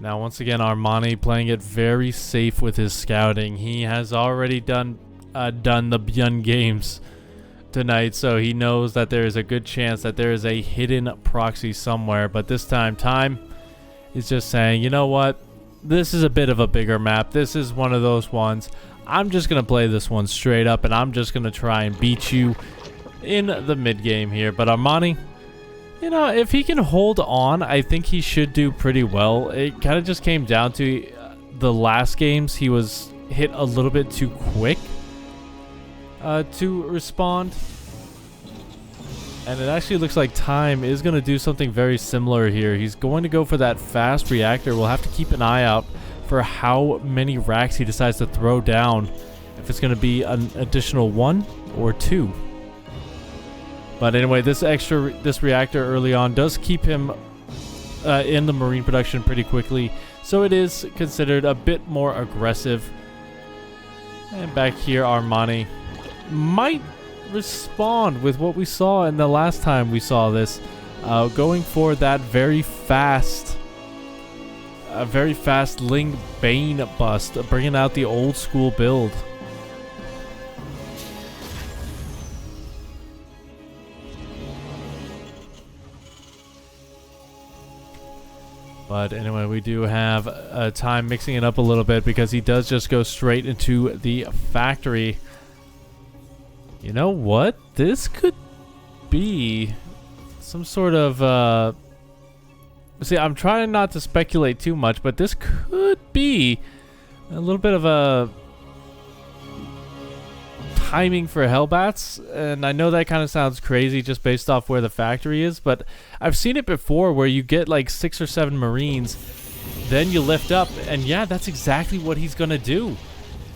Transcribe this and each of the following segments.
Now, once again, Armani playing it very safe with his scouting. He has already done the Beyond games tonight, so he knows that there is a good chance that there is a hidden proxy somewhere. But this time is just saying, you know what? This is a bit of a bigger map. This is one of those ones. I'm just going to play this one straight up, and I'm just going to try and beat you in the mid game here. But Armani, you know, if he can hold on, I think he should do pretty well. It kind of just came down to the last games. He was hit a little bit too quick to respond. And it actually looks like Time is going to do something very similar here. He's going to go for that fast reactor. We'll have to keep an eye out for how many racks he decides to throw down. If it's going to be an additional 1 or 2. But anyway, this reactor early on does keep him in the marine production pretty quickly. So it is considered a bit more aggressive. And back here, Armani might respond with what we saw in the last time we saw this, going for that very fast Ling Bane bust, bringing out the old school build. But anyway, we do have Time mixing it up a little bit because he does just go straight into the factory. You know what? This could be some sort of... See, I'm trying not to speculate too much, but this could be a little bit of a timing for Hellbats. And I know that kind of sounds crazy just based off where the factory is, but I've seen it before where you get like 6 or 7 Marines, then you lift up, and yeah, that's exactly what he's going to do.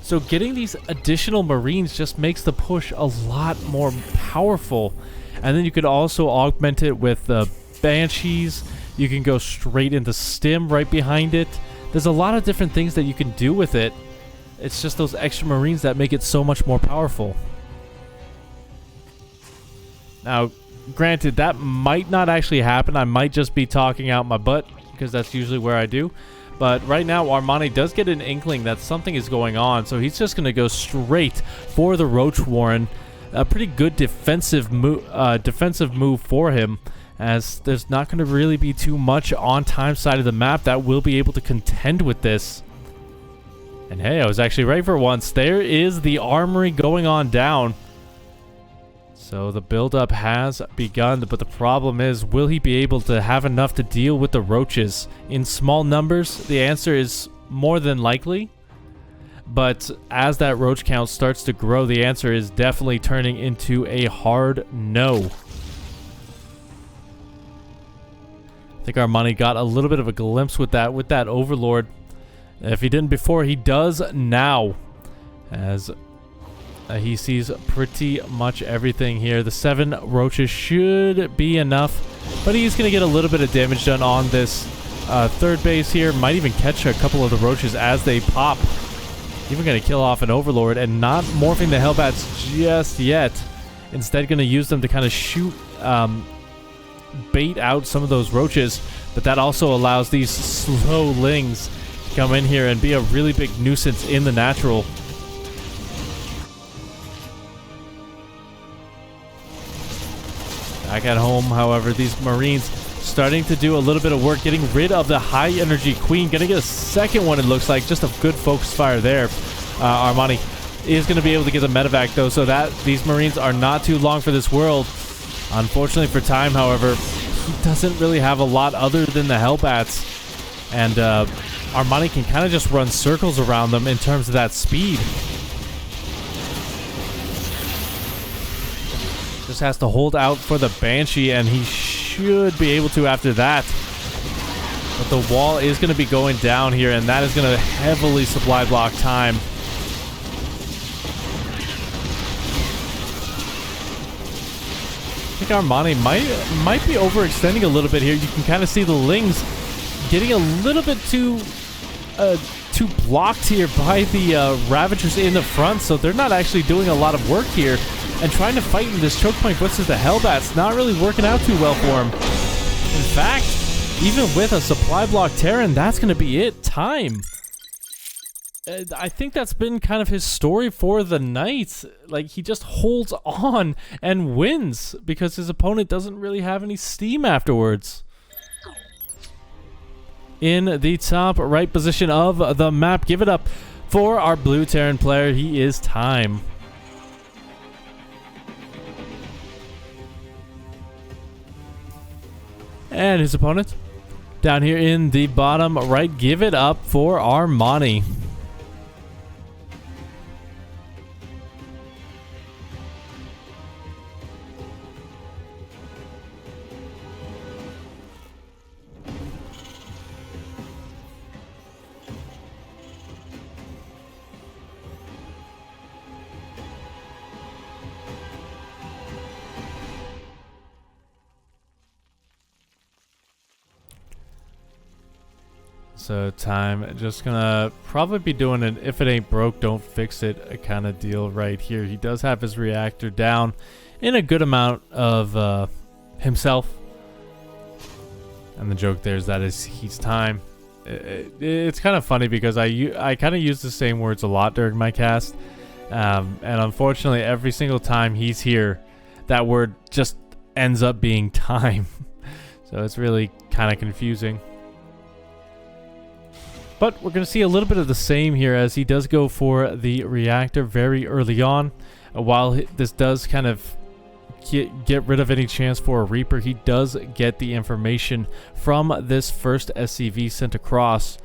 So getting these additional Marines just makes the push a lot more powerful. And then you could also augment it with the Banshees. You can go straight into Stim right behind it. There's a lot of different things that you can do with it. It's just those extra Marines that make it so much more powerful. Now, granted, that might not actually happen. I might just be talking out my butt because that's usually where I do. But right now, Armani does get an inkling that something is going on, so he's just going to go straight for the Roach Warren. A pretty good defensive move for him, as there's not going to really be too much on Time's side of the map that will be able to contend with this. And hey, I was actually right for once. There is the armory going on down. So the build-up has begun, but the problem is, will he be able to have enough to deal with the roaches? In small numbers, the answer is more than likely. But as that roach count starts to grow, the answer is definitely turning into a hard no. I think Armani got a little bit of a glimpse with that Overlord. If he didn't before, he does now. As... he sees pretty much everything here. The 7 roaches should be enough, but he's going to get a little bit of damage done on this third base here. Might even catch a couple of the roaches as they pop. Even going to kill off an Overlord and not morphing the Hellbats just yet. Instead, going to use them to kind of shoot, bait out some of those roaches, but that also allows these slow Lings to come in here and be a really big nuisance in the natural. Back at home, however, these Marines starting to do a little bit of work, getting rid of the high energy Queen. Gonna get a second one, it looks like. Just a good focus fire there. Armani is going to be able to get the medevac, though, so that these Marines are not too long for this world. Unfortunately for Time, however, he doesn't really have a lot other than the Hellbats. And Armani can kind of just run circles around them in terms of that speed. Just has to hold out for the Banshee, and he should be able to after that. But the wall is going to be going down here, and that is going to heavily supply block Time. I think Armani might be overextending a little bit here. You can kind of see the Lings getting a little bit too blocked here by the Ravagers in the front, so they're not actually doing a lot of work here. And trying to fight in this choke point versus the Hellbats, not really working out too well for him. In fact, even with a supply block Terran, that's going to be it. Time. I think that's been kind of his story for the night. Like, he just holds on and wins because his opponent doesn't really have any steam afterwards. In the top right position of the map, give it up for our blue Terran player. He is Time. And his opponent down here in the bottom right, give it up for Armani. So Time just gonna probably be doing an if it ain't broke, don't fix it kind of deal right here. He does have his reactor down in a good amount of himself. And the joke there is that he's Time. It's kind of funny because I kind of use the same words a lot during my cast. And unfortunately, every single time he's here, that word just ends up being Time. So it's really kind of confusing. But we're going to see a little bit of the same here as he does go for the reactor very early on. While this does kind of get rid of any chance for a Reaper, he does get the information from this first SCV sent across.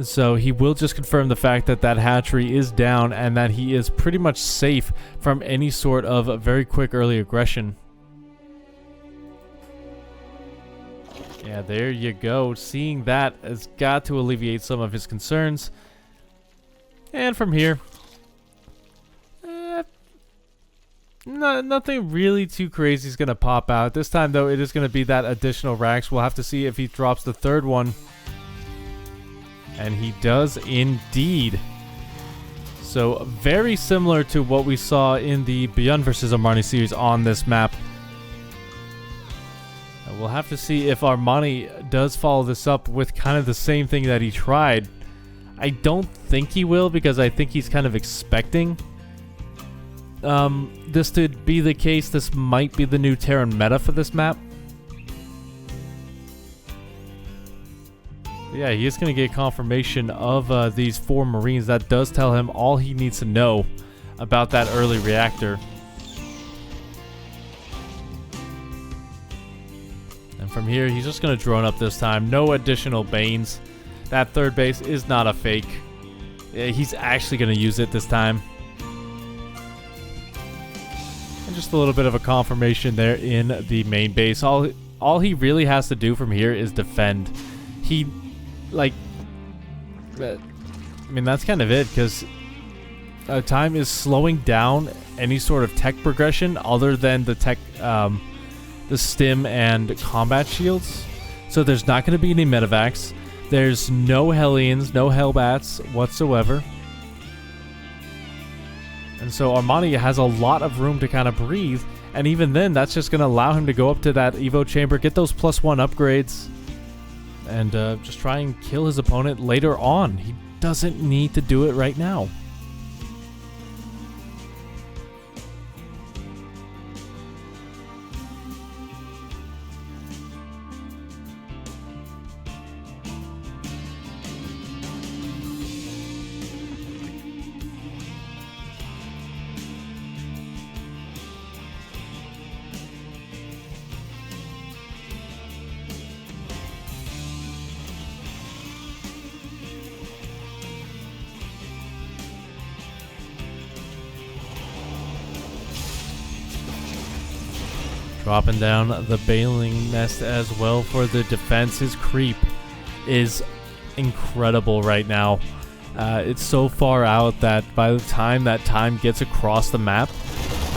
So he will just confirm the fact that that hatchery is down and that he is pretty much safe from any sort of very quick early aggression. Yeah, there you go. Seeing that has got to alleviate some of his concerns. And from here, nothing really too crazy is going to pop out. This time, though, it is going to be that additional racks. We'll have to see if he drops the third one. And he does indeed. So very similar to what we saw in the Beyond vs. Armani series on this map. We'll have to see if Armani does follow this up with kind of the same thing that he tried. I don't think he will, because I think he's kind of expecting this to be the case. This might be the new Terran meta for this map. Yeah, he is going to get confirmation of these 4 Marines. That does tell him all he needs to know about that early reactor. From here, he's just going to drone up this time. No additional Banes. That third base is not a fake. He's actually going to use it this time. And just a little bit of a confirmation there in the main base. All he really has to do from here is defend. He, like... I mean, that's kind of it, because Time is slowing down any sort of tech progression other than the tech... the stim and combat shields. So there's not going to be any medevacs. There's no Hellions, no Hellbats whatsoever. And so Armani has a lot of room to kind of breathe. And even then, that's just going to allow him to go up to that Evo chamber, get those +1 upgrades, and just try and kill his opponent later on. He doesn't need to do it right now. Dropping down the Baneling nest as well for the defense. His creep is incredible right now. It's so far out that by the time that Time gets across the map,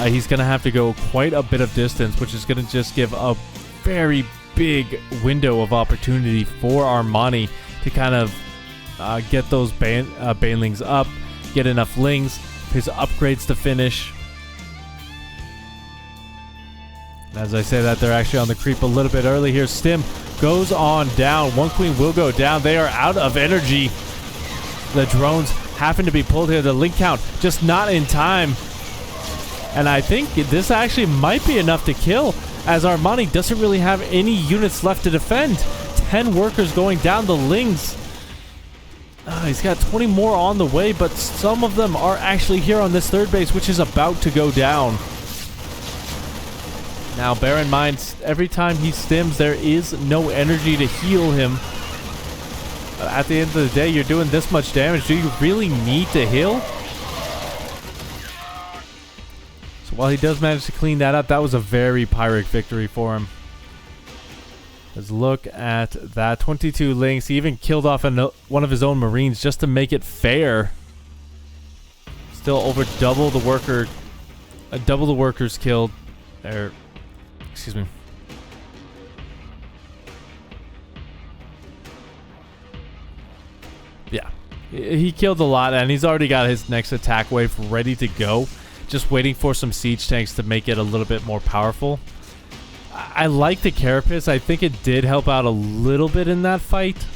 he's going to have to go quite a bit of distance, which is going to just give a very big window of opportunity for Armani to kind of get those Banelings up, get enough Lings, his upgrades to finish. As I say that, they're actually on the creep a little bit early here. Stim goes on down. One queen will go down. They are out of energy. The drones happen to be pulled here. The link count just not in time. And I think this actually might be enough to kill, as Armani doesn't really have any units left to defend. 10 workers going down the lings. He's got 20 more on the way, but some of them are actually here on this third base, which is about to go down. Now, bear in mind, every time he stims, there is no energy to heal him. At the end of the day, you're doing this much damage. Do you really need to heal? So while he does manage to clean that up, that was a very Pyrrhic victory for him. Let's look at that. 22 links. He even killed off one of his own Marines just to make it fair. Still over double the workers killed. There. Excuse me. Yeah. He killed a lot, and he's already got his next attack wave ready to go. Just waiting for some siege tanks to make it a little bit more powerful. I like the Carapace. I think it did help out a little bit in that fight.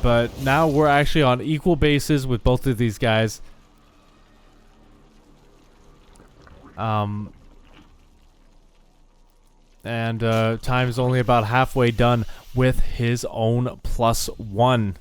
But now we're actually on equal bases with both of these guys. Time is only about halfway done with his own +1.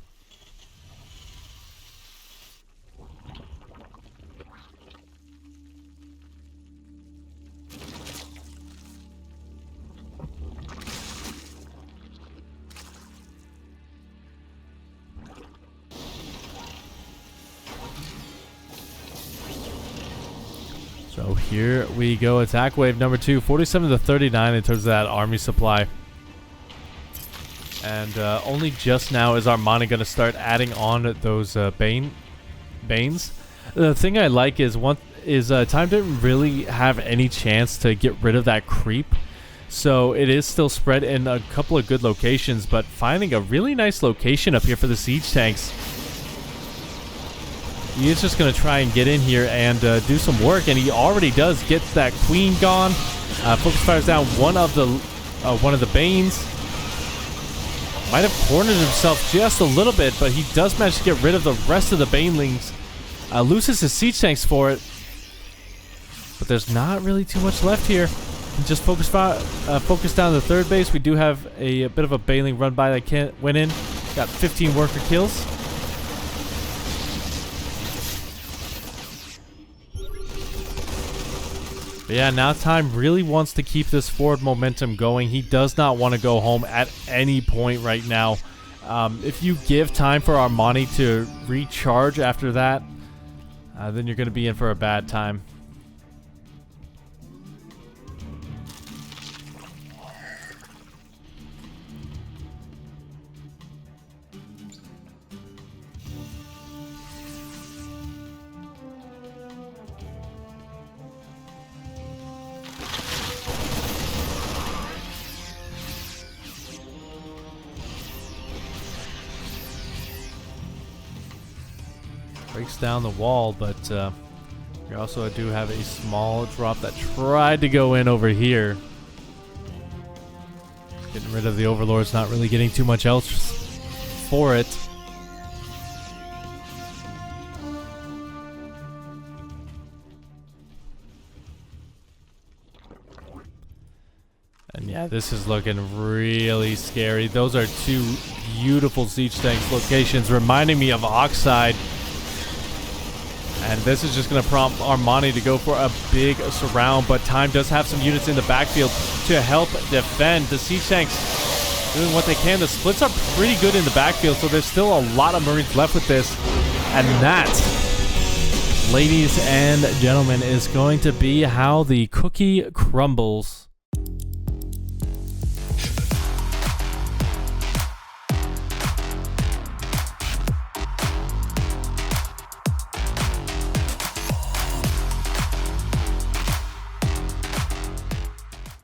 So here we go. Attack wave number 2, 47 to 39 in terms of that army supply. And only just now is Armani going to start adding on those Banes. The thing I like is Time didn't really have any chance to get rid of that creep. So it is still spread in a couple of good locations, but finding a really nice location up here for the siege tanks. He is just going to try and get in here and do some work, and he already does get that queen gone. Focus fires down one of the Banes. Might have cornered himself just a little bit, but he does manage to get rid of the rest of the Banelings. Loses his siege tanks for it, but there's not really too much left here. Just focus down the third base. We do have a bit of a Baneling run by that went in. Got 15 worker kills. But yeah, now Time really wants to keep this forward momentum going. He does not want to go home at any point right now. If you give time for Armani to recharge after that, then you're going to be in for a bad time. Breaks down the wall, but you also do have a small drop that tried to go in over here. Getting rid of the Overlords, not really getting too much else for it. And yeah, this is looking really scary. Those are two beautiful siege tanks locations, reminding me of Oxide. And this is just going to prompt Armani to go for a big surround, but Time does have some units in the backfield to help defend. The siege tanks doing what they can. The splits are pretty good in the backfield, so there's still a lot of Marines left with this. And that, ladies and gentlemen, is going to be how the cookie crumbles.